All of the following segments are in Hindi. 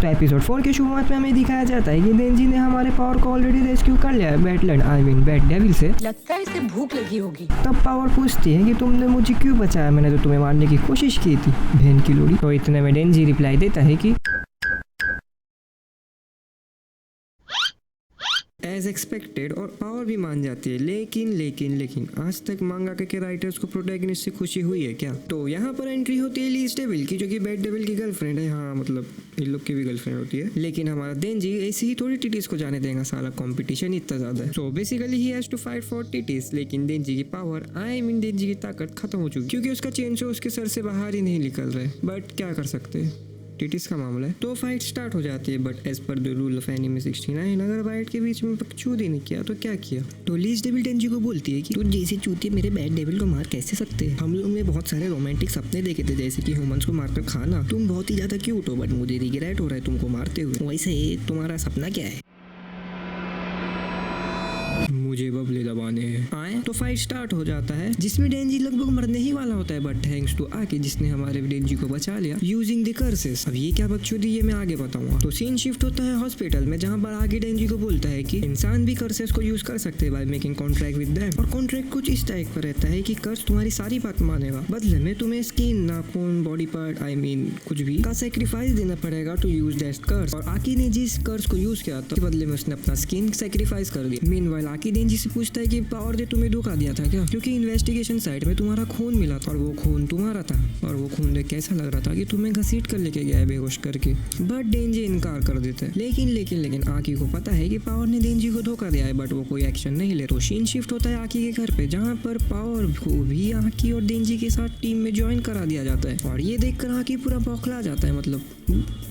तो एपिसोड 4 की शुरुआत में हमें दिखाया जाता है कि डेंजी ने हमारे पावर को ऑलरेडी रेस्क्यू कर लिया है बैड डेविल से। लगता है इसे भूख लगी होगी। तब पावर पूछती है कि तुमने मुझे क्यों बचाया, मैंने तो तुम्हें मारने की कोशिश की थी बहन की लोड़ी। तो इतने में डेंजी रिप्लाई देता है कि एज एक्सपेक्टेड, और पावर भी मान जाती है। लेकिन आज तक मांगा के राइटर्स को प्रोटैगनिस्ट से खुशी हुई है क्या? तो यहाँ पर एंट्री होती है लीज डेविल की, जो कि बैड डेविल की गर्लफ्रेंड है। हाँ, मतलब इन लोग की भी गर्लफ्रेंड होती है। लेकिन हमारा डेंजी ऐसी ही थोड़ी टीटीज को जाने देगा, साला कंपटीशन इतना ज्यादा है। So basically he has to fight for टीटीज। लेकिन डेंजी की पावर, डेंजी की ताकत खत्म हो चुकी, क्योंकि उसका चेन से उसके सर से बाहर ही नहीं निकल रहा है। बट क्या कर सकते हैं, टीटीज का मामला है। तो फाइट स्टार्ट हो जाती है। But as per the rule of anime 69, अगर फाइट के बीच में चूत ही नहीं किया तो क्या किया? तो लीज डेविल डेंजी को बोलती है कि तू जैसे चूतिया मेरे बैड डेविल को मार कैसे सकते हैं? हम लोग ने बहुत सारे रोमांटिक सपने देखे थे, जैसे कि ह्यूमंस को मारकर खाना। तुम बहुत ही ज्यादा क्यूट हो, बट मुझे रिग्रेट हो रहा है तुमको मारते हुए। वैसे तुम्हारा सपना क्या है? मुझे बबले दबाने हैं। आए तो फाइट स्टार्ट हो जाता है, जिसमें डेंजी लगभग मरने ही वाला होता है। बट थैंक्स टू आके, जिसने हमारे डेंजी को बचा लिया यूजिंग द कर्सेस। अब ये क्या बकचोदी, ये मैं आगे बताऊंगा। तो सीन शिफ्ट होता है हॉस्पिटल में, जहां पर आगे डेंजी को बोलता है कि इंसान भी कर्सेस को यूज कर सकते हैं by making contract with them. और कॉन्ट्रैक्ट कुछ इस टाइप पर रहता है कि कर्स तुम्हारी सारी बात मानेगा, बदले में तुम्हें स्किन, नाखून, बॉडी पार्ट, कुछ भी का सेक्रीफाइस देना पड़ेगा टू यूज दैट कर्स। और आकी ने जिस कर्स को यूज किया था, बदले में उसने अपना स्किन सेक्रीफाइस कर दिया। मीनवाइल आकी डेंजी से पूछता है कि पावर ने तुम्हें धोखा दिया था क्या, क्योंकि इन्वेस्टिगेशन साइट में तुम्हारा खून मिला था और वो खून तुम्हारा था। और वो खून देख कैसा लग रहा था कि तुम्हें घसीट कर लेके गया है बेहोश करके। बट डेंजी इनकार कर देता है। लेकिन आकी को पता है कि पावर ने डेंजी को धोखा दिया है, बट वो कोई एक्शन नहीं ले। तो सीन शिफ्ट होता है आकी के घर पे, जहाँ पर पावर को भी आकी और डेंजी के साथ टीम में ज्वाइन करा दिया जाता है। और ये देखकर आकी पूरा बौखला जाता है, मतलब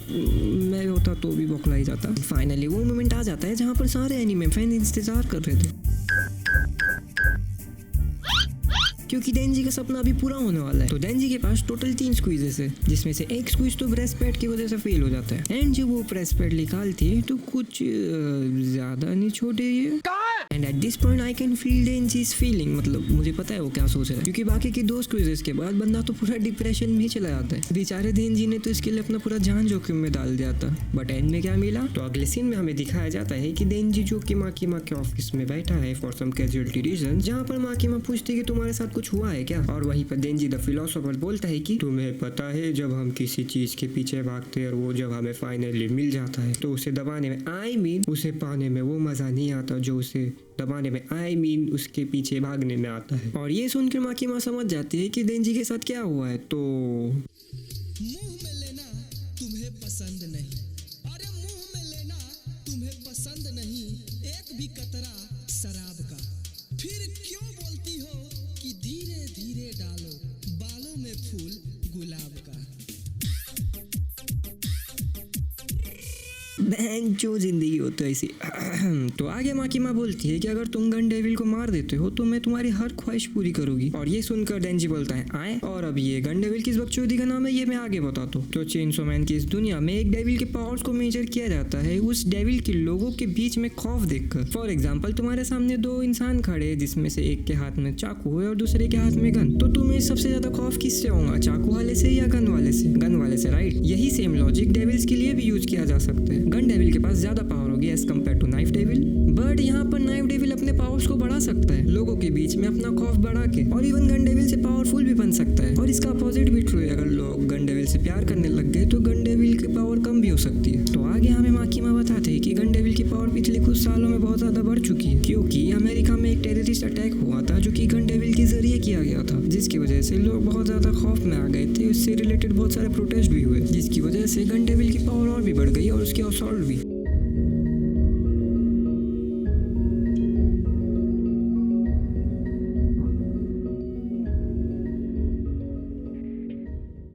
मैं होता तो भी बौखला ही जाता। फाइनली वो मोमेंट आ जाता है जहाँ पर सारे एनीमे फैन इंतजार कर रहे थे, क्योंकि डेंजी का सपना अभी पूरा होने वाला है। तो डेंजी के पास टोटल 3 स्क्वीजेस है, जिसमें से एक स्क्वीज तो ब्रेस्ट पैड की वजह से फेल हो जाता है। एंड जब वो ब्रेस्ट पैड निकालती है तो कुछ ज्यादा नहीं छोटे ये। And at this point I can feel डेंजीज फीलिंग, मतलब मुझे पता है वो क्या सोच रहा है, क्योंकि बाकी के 2 स्क्वीजेस के बाद बंदा तो पूरा डिप्रेशन में ही चला जाता है। बेचारे डेंजी ने तो इसके लिए अपना पूरा जान जोखिम में डाल दिया था। बट एंड में क्या मिला? तो अगले सीन में हमें दिखाया जाता है कि डेंजी जो कि माकीमा के ऑफिस में बैठा है फॉर सम कैजुअलिटी रीजन, जहाँ पर माकीमा पूछती है कि तुम्हारे साथ कुछ हुआ है क्या? और वहीं पर डेंजी द फिलोसोफर बोलता है कि तुम्हें पता है, जब हम किसी चीज के पीछे भागते हैं और वो जब हमें फाइनली मिल जाता है तो उसे दबाने में उसे पाने में वो मजा नहीं आता जो उसे दबाने में उसके पीछे भागने में आता है। और ये सुनकर माकीमा समझ जाती है कि डेंजी के साथ क्या हुआ है। तो मुंह में लेना तुम्हें पसंद नहीं, अरे मुंह में लेना तुम्हें पसंद नहीं, एक भी कतरा शराब का। फिर क्यों बोलती हो कि धीरे धीरे डालो बालों में फूल गुलाब का। जो जिंदगी हो तो ऐसी। तो आगे माकीमा बोलती है कि अगर तुम गन डेविल को मार देते हो तो मैं तुम्हारी हर ख्वाहिश पूरी करूंगी। और ये सुनकर डेंजी बोलता है आए। और अब ये गन डेविल किस बकचोदी का नाम है ये मैं आगे बताता हूँ। तो चेनसो मैन की इस दुनिया में एक डेविल के पावर्स को मेजर किया जाता है उस डेविल के लोगों के बीच में खौफ देखकर। फॉर एग्जाम्पल, तुम्हारे सामने 2 इंसान खड़े, जिसमें से एक के हाथ में चाकू है और दूसरे के हाथ में गन। तो तुम्हें सबसे ज्यादा खौफ किससे होगा, चाकू वाले से या गन वाले से? गन वाले से, राइट। यही सेम लॉजिक डेविल्स के लिए भी यूज किया जा सकता है। गन डेविल के पास ज्यादा पावर होगी as compare to knife devil, but यहाँ पर नाइफ डेविल अपने पावर्स को बढ़ा सकता है लोगों के बीच में अपना खौफ बढ़ा के, और इवन गन डेविल से पावरफुल भी बन सकता है। और इसका अपोजिट भी ट्रू है, अगर लोग गन डेविल से प्यार करने लग गए तो गन डेविल की पावर कम भी हो सकती है। तो आगे हमें माकीमा बताते हैं कि गन डेविल की पावर पिछले कुछ सालों में बहुत ज्यादा बढ़ चुकी है, क्योंकि अमेरिका में एक टेररिस्ट अटैक हुआ था जो कि गन डेविल के जरिए किया गया था, जिसकी वजह से लोग बहुत ज्यादा खौफ में आ गए थे। उससे रिलेटेड बहुत सारे प्रोटेस्ट भी हुए, जिसकी वजह से गन डेविल की पावर और भी बढ़ गई और उसकी असॉल्ट भी।